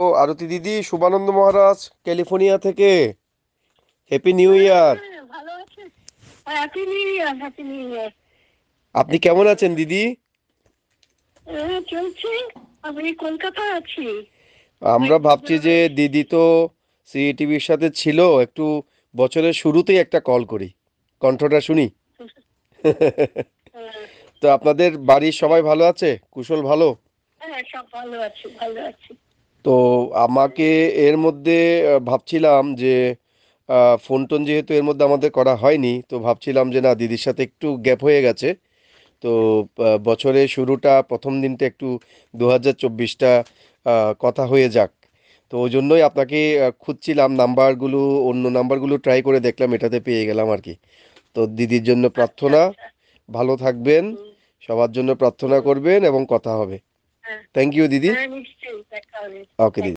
ও আরতি দিদি, শুভানন্দ মহারাজ ক্যালিফোর্নিয়া থেকে। Happy new year. ভালো আছেন? Happy new year, happy new year. আপনি কেমন আছেন দিদি? চলছে। আমি কলকাতায় আছি। আমরা ভাবছি যে দিদি তো সিটিভির সাথে ছিল, একটু বছরের শুরুতেই একটা কল করি, কণ্ঠটা শুনি। হ্যাঁ, তো আপনাদের বাড়ির সবাই ভালো আছে? কুশল ভালো? হ্যাঁ, সব ভালো আছি, ভালো আছি। তো আমাকে এর মধ্যে ভাবছিলাম যে ফোন টোন যেহেতু এর মধ্যে আমাদের করা হয়নি, তো ভাবছিলাম যে না, দিদির সাথে একটু গ্যাপ হয়ে গেছে। তো বছরের শুরুটা প্রথম দিনটা একটু 2024টা কথা হয়ে যাক। তো ওই জন্যই আপনাকে খুঁজছিলাম নাম্বারগুলো, অন্য নাম্বারগুলো ট্রাই করে দেখলাম, এটাতে পেয়ে গেলাম আর কি। তো দিদির জন্য আচ্ছা, প্রার্থনা, আচ্ছা। ভালো থাকবেন, হুম, সবার জন্য প্রার্থনা হুম, করবেন এবং কথা হবে। হ্যাঁ, থ্যাংক ইউ দিদি। হ্যাঁ, নিশ্চয়ই দেখা হবে। ওকে দিদি।